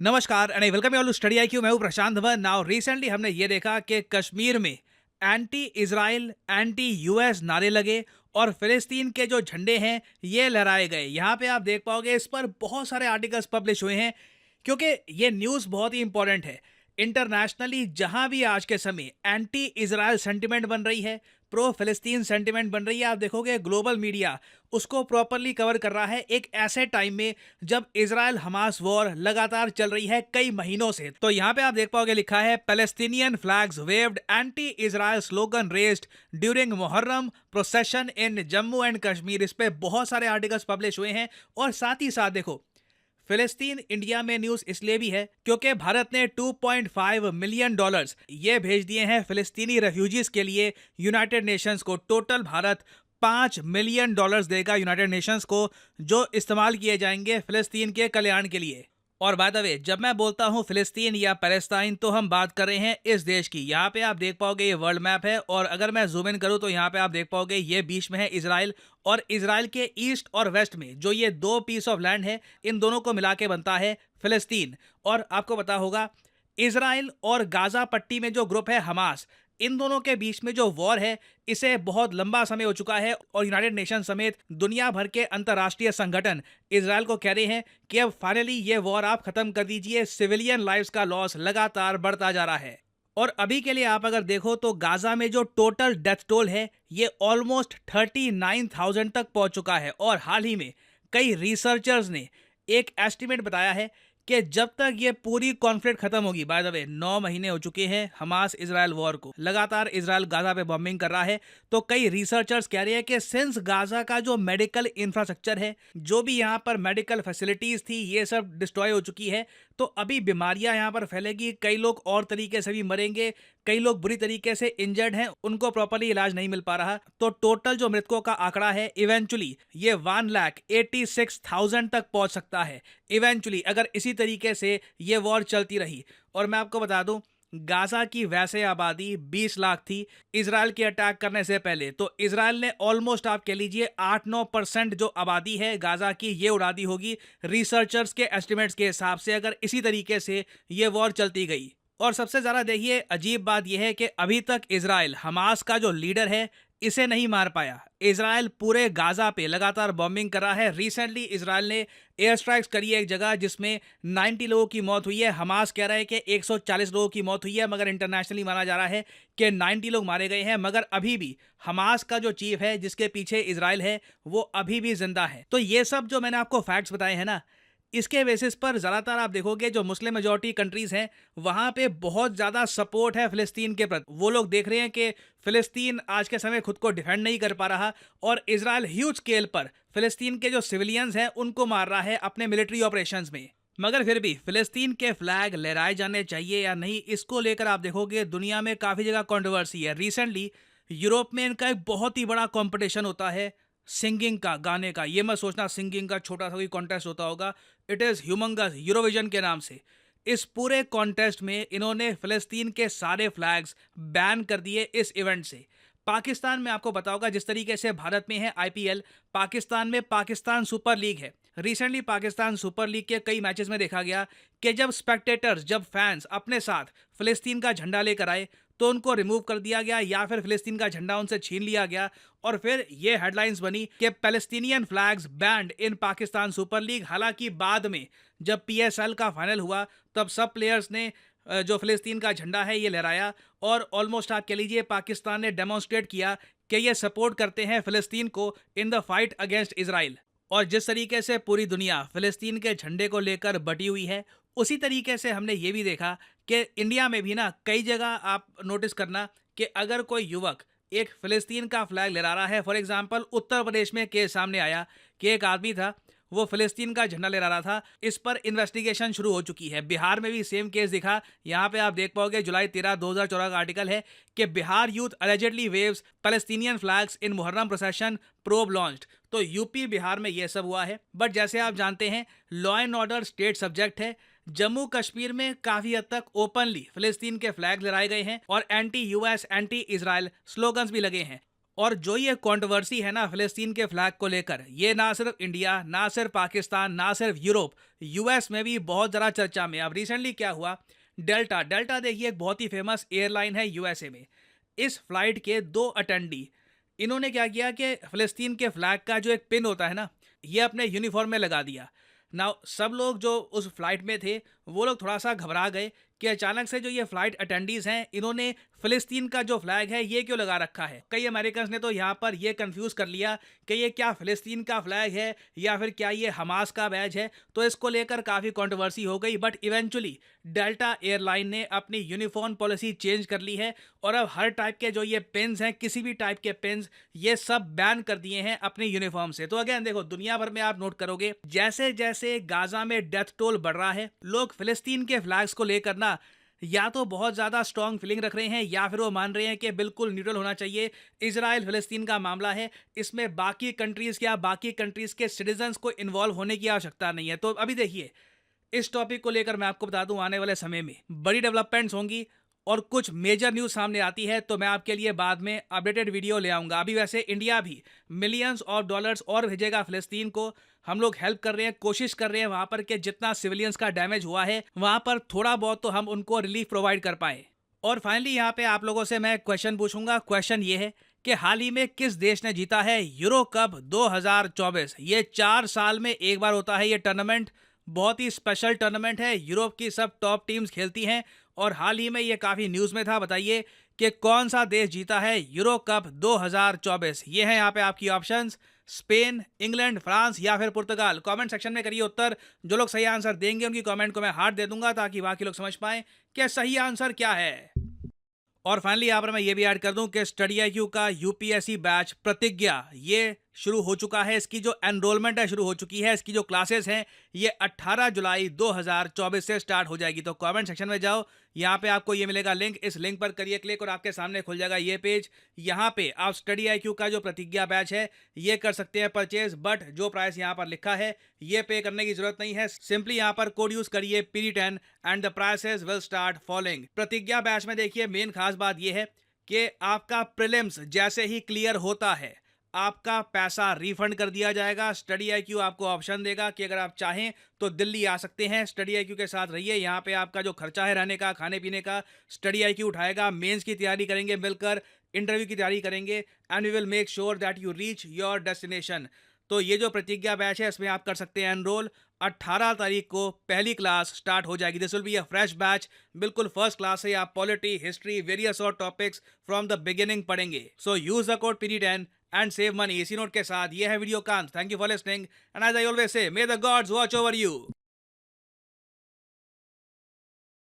नमस्कार and welcome you all to study IQ. मैं हूं प्रशांत धवन। नाउ रिसेंटली हमने ये देखा कि कश्मीर में एंटी इजराइल एंटी यूएस नारे लगे और फिलिस्तीन के जो झंडे हैं ये लहराए गए। यहाँ पे आप देख पाओगे इस पर बहुत सारे आर्टिकल्स पब्लिश हुए हैं क्योंकि ये न्यूज़ बहुत ही इंपॉर्टेंट है। इंटरनेशनली जहां भी आज के समय एंटी इजराइल सेंटिमेंट बन रही है, प्रो फिलिस्तीन सेंटिमेंट बन रही है, आप देखोगे ग्लोबल मीडिया उसको प्रॉपरली कवर कर रहा है एक ऐसे टाइम में जब इजराइल हमास वॉर लगातार चल रही है कई महीनों से। तो यहाँ पे आप देख पाओगे लिखा है Palestinian flags waved, anti Israel slogan raised during Muharram procession in Jammu and Kashmir. इस पे बहुत सारे आर्टिकल्स पब्लिश हुए हैं और साथ ही साथ देखो फिलिस्तीन इंडिया में न्यूज इसलिए भी है क्योंकि भारत ने 2.5 मिलियन डॉलर्स ये भेज दिए हैं फिलिस्तीनी रेफ्यूजीज के लिए यूनाइटेड नेशंस को। टोटल भारत 5 मिलियन डॉलर्स देगा यूनाइटेड नेशंस को, जो इस्तेमाल किए जाएंगे फिलिस्तीन के कल्याण के लिए। और बाय द वे, जब मैं बोलता हूँ फिलिस्तीन या पैलेस्टाइन तो हम बात कर रहे हैं इस देश की। यहाँ पे आप देख पाओगे ये वर्ल्ड मैप है और अगर मैं जूम इन करूँ तो यहाँ पे आप देख पाओगे ये बीच में है इजराइल, और इजराइल के ईस्ट और वेस्ट में जो ये दो पीस ऑफ लैंड है इन दोनों को मिला के बनता है फिलिस्तीन। और आपको पता होगा इजराइल और गाजा पट्टी में जो ग्रुप है हमास, इन दोनों के बीच में जो वॉर है इसे बहुत लंबा समय हो चुका है और यूनाइटेड नेशन समेत दुनिया भर के अंतर्राष्ट्रीय संगठन इजराइल को कह रहे हैं कि अब फाइनली ये वॉर आप खत्म कर दीजिए। सिविलियन लाइव्स का लॉस लगातार बढ़ता जा रहा है और अभी के लिए आप अगर देखो तो गाजा में जो टोटल डेथ टोल है ये ऑलमोस्ट 39,000 तक पहुंच चुका है। और हाल ही में कई रिसर्चर्स ने एक एस्टिमेट बताया है कि जब तक ये पूरी कॉन्फ्लिक्ट खत्म होगी, बाय द वे 9 महीने हो चुके हैं हमास इजराइल वॉर को, लगातार इजराइल गाजा पे बॉम्बिंग कर रहा है। तो कई रिसर्चर्स कह रहे हैं कि सिंस गाजा का जो मेडिकल इंफ्रास्ट्रक्चर है, जो भी यहाँ पर मेडिकल फैसिलिटीज थी, ये सब डिस्ट्रॉय हो चुकी है। तो अभी बीमारियां यहाँ पर फैलेगी, कई लोग और तरीके से भी मरेंगे, कई लोग बुरी तरीके से इंजर्ड हैं, उनको प्रॉपरली इलाज नहीं मिल पा रहा। तो टोटल जो मृतकों का आंकड़ा है इवेंचुअली ये 1,86,000 तक पहुंच सकता है इवेंचुअली, अगर इसी तरीके से ये वॉर चलती रही। और मैं आपको बता दूं गाजा की वैसे आबादी 20 लाख थी इजराइल के अटैक करने से पहले। तो इजराइल ने ऑलमोस्ट आप कह लीजिए 8-9% जो आबादी है गाजा की ये उड़ा दी होगी रिसर्चर्स के एस्टिमेट्स के हिसाब से, अगर इसी तरीके से ये वॉर चलती गई। और सबसे ज़्यादा देखिए अजीब बात यह है कि अभी तक इजराइल हमास का जो लीडर है इसे नहीं मार पाया। इजराइल पूरे गाजा पे लगातार बॉम्बिंग कर रहा है। रिसेंटली इजराइल ने एयर स्ट्राइक्स करी है एक जगह जिसमें 90 लोगों की मौत हुई है। हमास कह रहा है कि 140 लोगों की मौत हुई है, मगर इंटरनेशनली माना जा रहा है कि 90 लोग मारे गए हैं। मगर अभी भी हमास का जो चीफ है जिसके पीछे इजराइल है वो अभी भी जिंदा है। तो ये सब जो मैंने आपको फैक्ट्स बताए हैं ना, इसके बेसिस पर ज़्यादातर आप देखोगे जो मुस्लिम मेजॉरिटी कंट्रीज़ हैं वहाँ पे बहुत ज़्यादा सपोर्ट है फ़िलिस्तीन के प्रति। वो लोग देख रहे हैं कि फ़िलिस्तीन आज के समय खुद को डिफेंड नहीं कर पा रहा और इजराइल ह्यूज स्केल पर फ़िलिस्तीन के जो सिविलियंस हैं उनको मार रहा है अपने मिलिट्री ऑपरेशंस में। मगर फिर भी फ़िलिस्तीन के फ्लैग लहराए जाने चाहिए या नहीं, इसको लेकर आप देखोगे दुनिया में काफ़ी जगह कंट्रोवर्सी है। रिसेंटली यूरोप में इनका एक बहुत ही बड़ा कॉम्पिटिशन होता है सिंगिंग का, गाने का। ये मत सोचना सिंगिंग का छोटा सा कोई कॉन्टेस्ट होता होगा, इट इज़ ह्यूमंगस, यूरोविजन के नाम से। इस पूरे कॉन्टेस्ट में इन्होंने फिलिस्तीन के सारे फ्लैग्स बैन कर दिए इस इवेंट से। पाकिस्तान में आपको पता होगा जिस तरीके से भारत में है आईपीएल, पाकिस्तान में पाकिस्तान सुपर लीग है। रिसेंटली पाकिस्तान सुपर लीग के कई मैचेस में देखा गया कि जब स्पेक्टेटर्स, जब फैंस अपने साथ फिलिस्तीन का झंडा लेकर आए तो उनको रिमूव कर दिया गया या फिर फिलिस्तीन का झंडा उनसे छीन लिया गया। और फिर ये हेडलाइंस बनी कि पैलेस्टीनियन फ्लैग्स बैंड इन पाकिस्तान सुपर लीग। हालांकि बाद में जब पीएसएल का फाइनल हुआ तब सब प्लेयर्स ने जो फिलिस्तीन का झंडा है ये लहराया और ऑलमोस्ट आप कह लीजिए पाकिस्तान ने डेमोन्स्ट्रेट किया कि ये सपोर्ट करते हैं फिलिस्तीन को in the fight against Israel. और जिस तरीके से पूरी दुनिया फिलिस्तीन के झंडे को लेकर बटी हुई है, उसी तरीके से हमने ये भी देखा कि इंडिया में भी ना कई जगह आप नोटिस करना कि अगर कोई युवक एक फिलिस्तीन का फ्लैग लहरा रहा है, फॉर एग्जांपल उत्तर प्रदेश में केस सामने आया कि एक आदमी था वो फिलिस्तीन का झंडा लहरा रहा था। इस पर इन्वेस्टिगेशन शुरू हो चुकी है। बिहार में भी सेम केस दिखा। यहाँ पे आप देख पाओगे जुलाई 13, 2014 का आर्टिकल है कि Bihar youth allegedly waves Palestinian flags in Muharram procession, probe launched. तो यूपी बिहार में ये सब हुआ है। बट जैसे आप जानते हैं law and order state subject है। जम्मू कश्मीर में काफी हद तक ओपनली फिलिस्तीन के फ्लैग लहराए गए हैं और anti US anti Israel slogans भी लगे हैं। और जो ये कंट्रोवर्सी है ना फिलिस्तीन के फ्लैग को लेकर, ये ना सिर्फ इंडिया, ना सिर्फ पाकिस्तान, ना सिर्फ यूरोप, यूएस में भी बहुत ज़्यादा चर्चा में। अब रिसेंटली क्या हुआ, डेल्टा डेल्टा देखिए एक बहुत ही फेमस एयरलाइन है यूएसए में। इस फ्लाइट के 2 अटेंडी, इन्होंने क्या किया कि फिलिस्तीन के फ्लैग का जो एक पिन होता है ना, ये अपने यूनिफॉर्म में लगा दिया। नाउ सब लोग जो उस फ्लाइट में थे वो लोग थोड़ा सा घबरा गए कि अचानक से जो ये फ्लाइट अटेंडीज हैं इन्होंने फिलिस्तीन का जो फ्लैग है ये क्यों लगा रखा है। कई अमेरिकन्स ने तो यहाँ पर ये कंफ्यूज कर लिया कि ये क्या फिलिस्तीन का फ्लैग है या फिर क्या ये हमास का बैज है, तो इसको लेकर काफ़ी कंट्रोवर्सी हो गई। बट इवेंचुअली डेल्टा एयरलाइन ने अपनी यूनिफॉर्म पॉलिसी चेंज कर ली है और अब हर टाइप के जो ये पिन्स हैं, किसी भी टाइप के पिन्स, ये सब बैन कर दिए हैं अपनी यूनिफॉर्म से। तो अगेन देखो, दुनिया भर में आप नोट करोगे जैसे जैसे गाजा में डेथ टोल बढ़ रहा है, लोग फिलिस्तीन के फ्लैग्स को लेकर ना या तो बहुत ज़्यादा स्ट्रॉन्ग फीलिंग रख रहे हैं या फिर वो मान रहे हैं कि बिल्कुल न्यूट्रल होना चाहिए। इजराइल फिलिस्तीन का मामला है, इसमें बाकी कंट्रीज़ क्या बाकी कंट्रीज़ के सिटीजन्स को इन्वॉल्व होने की आवश्यकता नहीं है। तो अभी देखिए, इस टॉपिक को लेकर मैं आपको बता दूं आने वाले समय में बड़ी डेवलपमेंट्स होंगी और कुछ मेजर न्यूज़ सामने आती है तो मैं आपके लिए बाद में अपडेटेड वीडियो ले आऊंगा। अभी वैसे इंडिया भी मिलियंस ऑफ डॉलर्स और भेजेगा फिलिस्तीन को। हम लोग हेल्प कर रहे हैं, कोशिश कर रहे हैं वहां पर कि जितना सिविलियंस का डैमेज हुआ है वहां पर थोड़ा बहुत तो हम उनको रिलीफ प्रोवाइड कर पाए। और फाइनली यहाँ पे आप लोगों से मैं क्वेश्चन पूछूंगा। क्वेश्चन ये है कि हाल ही में किस देश ने जीता है यूरो कप 2024। ये 4 साल में एक बार होता है ये टूर्नामेंट। बहुत ही स्पेशल टूर्नामेंट है, यूरोप की सब टॉप टीम्स खेलती हैं और हाल ही में ये काफ़ी न्यूज़ में था। बताइए कि कौन सा देश जीता है यूरो कप 2024। ये है यहाँ पे आपकी ऑप्शंस, स्पेन, इंग्लैंड, फ्रांस या फिर पुर्तगाल। कमेंट सेक्शन में करिए उत्तर। जो लोग सही आंसर देंगे उनकी कमेंट को मैं हार्ट दे दूंगा ताकि बाकी लोग समझ पाएं कि सही आंसर क्या है। और फाइनली यहाँ पर मैं ये भी ऐड कर दूं कि स्टडी IQ का यूपीएससी बैच प्रतिज्ञा ये शुरू हो चुका है। इसकी जो एनरोलमेंट है शुरू हो चुकी है। इसकी जो क्लासेस हैं ये 18 जुलाई 2024 से स्टार्ट हो जाएगी। तो कमेंट सेक्शन में जाओ, यहाँ पे आपको ये मिलेगा लिंक, इस लिंक पर करिए क्लिक और आपके सामने खुल जाएगा ये पेज। यहाँ पे आप स्टडी IQ का जो प्रतिज्ञा बैच है ये कर सकते हैं परचेज, बट जो प्राइस यहाँ पर लिखा है ये पे करने की जरूरत नहीं है। सिंपली यहाँ पर कोड यूज करिए PD10 and the prices will start following. प्रतिज्ञा बैच में देखिए मेन खास बात ये है कि आपका प्रीलिम्स जैसे ही क्लियर होता है आपका पैसा रिफंड कर दिया जाएगा। स्टडी IQ आपको ऑप्शन देगा कि अगर आप चाहें तो दिल्ली आ सकते हैं, स्टडी IQ के साथ रहिए। यहाँ पे आपका जो खर्चा है रहने का, खाने पीने का, स्टडी IQ उठाएगा। मेंस की तैयारी करेंगे मिलकर, इंटरव्यू की तैयारी करेंगे and we will make sure that you reach your destination. तो ये जो प्रतिज्ञा बैच है इसमें आप कर सकते हैं एनरोल। 18 तारीख को पहली क्लास स्टार्ट हो जाएगी। This will be a fresh batch, बिल्कुल फर्स्ट क्लास है। आप पॉलिटी, हिस्ट्री, वेरियस और टॉपिक्स फ्रॉम द बिगिनिंग पढ़ेंगे। So use the code PD10 and save money. इसी नोट के साथ ये है वीडियो का अंत। Thank you for listening and as I always say, may the gods watch over you.